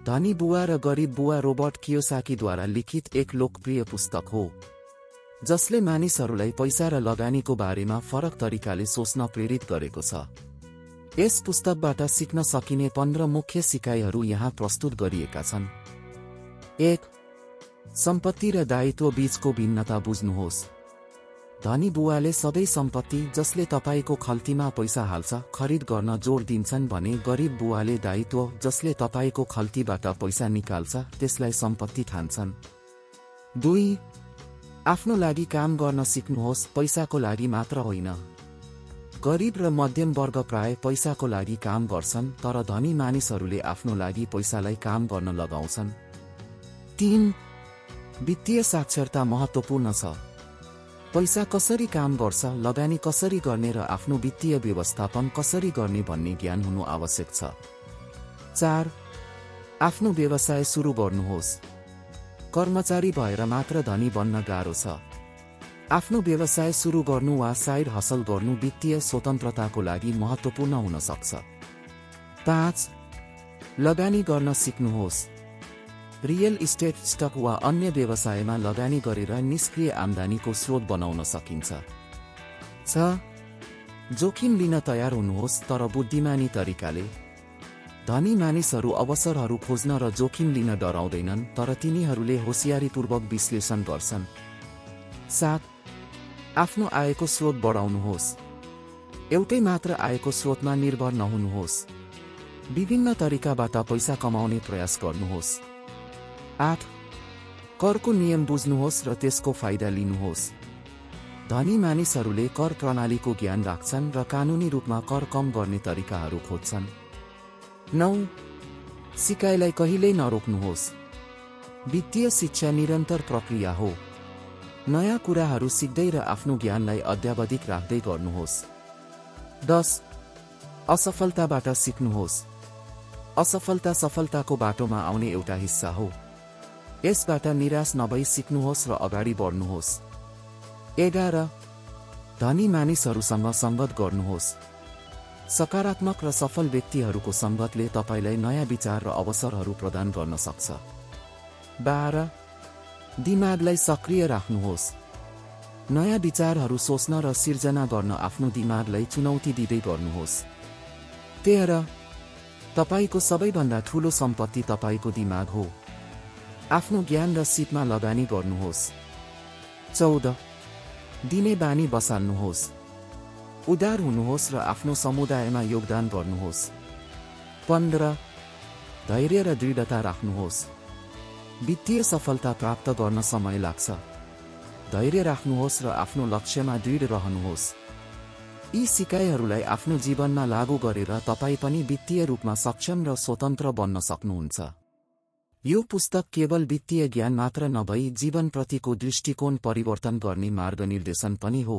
धनी बुवा र गरिब बुवा रोबर्ट कियोसाकीद्वारा लिखित एक लोकप्रिय पुस्तक हो जसले मानिसहरूलाई पैसा र लगानीको बारेमा फरक तरिकाले सोच्न प्रेरित गरेको छ। यस पुस्तकबाट सिक्न सकिने 15 मुख्य सिकाइहरू यहाँ प्रस्तुत गरिएका छन्। 1. सम्पत्ति र दायित्व बीचको भिन्नता बुझ्नुहोस्। धनी बुवाले सबै सम्पत्ति जसले तपाईको खल्तीमा पैसा हाल्छ खरिद गर्न जोड दिन्छन् भने गरिब बुवाले दायित्व जसले तपाईको खल्तीबाट पैसा निकाल्छ त्यसलाई सम्पत्ति ठान्छन्। 2. आफ्नो लागि काम गर्न सिक्नुहोस्, पैसाको लागि मात्र होइन। गरिब र मध्यम वर्ग प्राय पैसाको लागि काम गर्छन् तर धनी मानिसहरूले आफ्नो लागि पैसालाई काम गर्न लगाउँछन्। 3. वित्तीय साक्षरता महत्त्वपूर्ण छ। पैसा कसरी काम गर्छ, लगानी कसरी गर्ने र आफ्नो वित्तीय व्यवस्थापन कसरी गर्ने भन्ने ज्ञान हुनु आवश्यक छ। 4. आफ्नो व्यवसाय सुरु गर्नुहोस्। कर्मचारी भएर मात्र धनी बन्न गाह्रो छ। आफ्नो व्यवसाय सुरु गर्नु वा साइड हसल गर्नु वित्तीय स्वतन्त्रताको लागि महत्त्वपूर्ण हुन सक्छ। 5. लगानी गर्न सिक्नुहोस्। रियल इस्टेट, स्टक वा अन्य व्यवसायमा लगानी गरेर निष्क्रिय आम्दानीको स्रोत बनाउन सकिन्छ। 6. जोखिम लिन तयार हुनुहोस् तर बुद्धिमानी तरिकाले। धनी मानिसहरू अवसरहरू खोज्न र जोखिम लिन डराउँदैनन् तर तिनीहरूले होशियारीपूर्वक विश्लेषण गर्छन्। 7. आफ्नो आयको स्रोत बढाउनुहोस्। एउटै मात्र आयको स्रोतमा निर्भर नहुनुहोस्। विभिन्न तरिकाबाट पैसा कमाउने प्रयास गर्नुहोस्। 8. करको नियम बुझ्नुहोस् र त्यसको फाइदा लिनुहोस्। धनी मानिसहरूले कर प्रणालीको ज्ञान राख्छन् र कानुनी रूपमा कर कम गर्ने तरिकाहरू खोज्छन्। 9. सिकाइलाई कहिल्यै नरोक्नुहोस्। वित्तीय शिक्षा निरन्तर प्रक्रिया हो। नयाँ कुराहरू सिक्दै र आफ्नो ज्ञानलाई अद्यावधिक राख्दै गर्नुहोस्। 10. असफलताबाट सिक्नुहोस्। असफलता सफलताको बाटोमा आउने एउटा हिस्सा हो। यसबाट निराश नभई सिक्नुहोस् र अगाडि बढ्नुहोस्। 11. धनी मानिसहरूसँग सङ्गत गर्नुहोस्। सकारात्मक र सफल व्यक्तिहरूको सङ्गतले तपाईलाई नयाँ विचार र अवसरहरू प्रदान गर्न सक्छ। 12. दिमागलाई सक्रिय राख्नुहोस्। नयाँ विचारहरू सोच्न र सिर्जना गर्न आफ्नो दिमागलाई चुनौती दिँदै गर्नुहोस्। 13. तपाईको सबैभन्दा ठूलो सम्पत्ति तपाईको दिमाग हो। आफ्नो ज्ञान र सिपमा लगानी गर्नुहोस्। 14. दिने बानी बसाल्नुहोस्। उदार हुनुहोस् र आफ्नो समुदायमा योगदान गर्नुहोस्। 15. धैर्य र दृढता राख्नुहोस्। वित्तीय सफलता प्राप्त गर्न समय लाग्छ। धैर्य राख्नुहोस् र आफ्नो लक्ष्यमा दृढ रहनुहोस्। यी सिकाइहरूलाई आफ्नो जीवनमा लागू गरेर तपाईँ पनि वित्तीय रूपमा सक्षम र स्वतन्त्र बन्न सक्नुहुन्छ। यो पुस्तक केवल वित्तीय ज्ञान मात्र नभई जीवनप्रतिको दृष्टिकोण परिवर्तन गर्ने मार्गनिर्देशन पनि हो।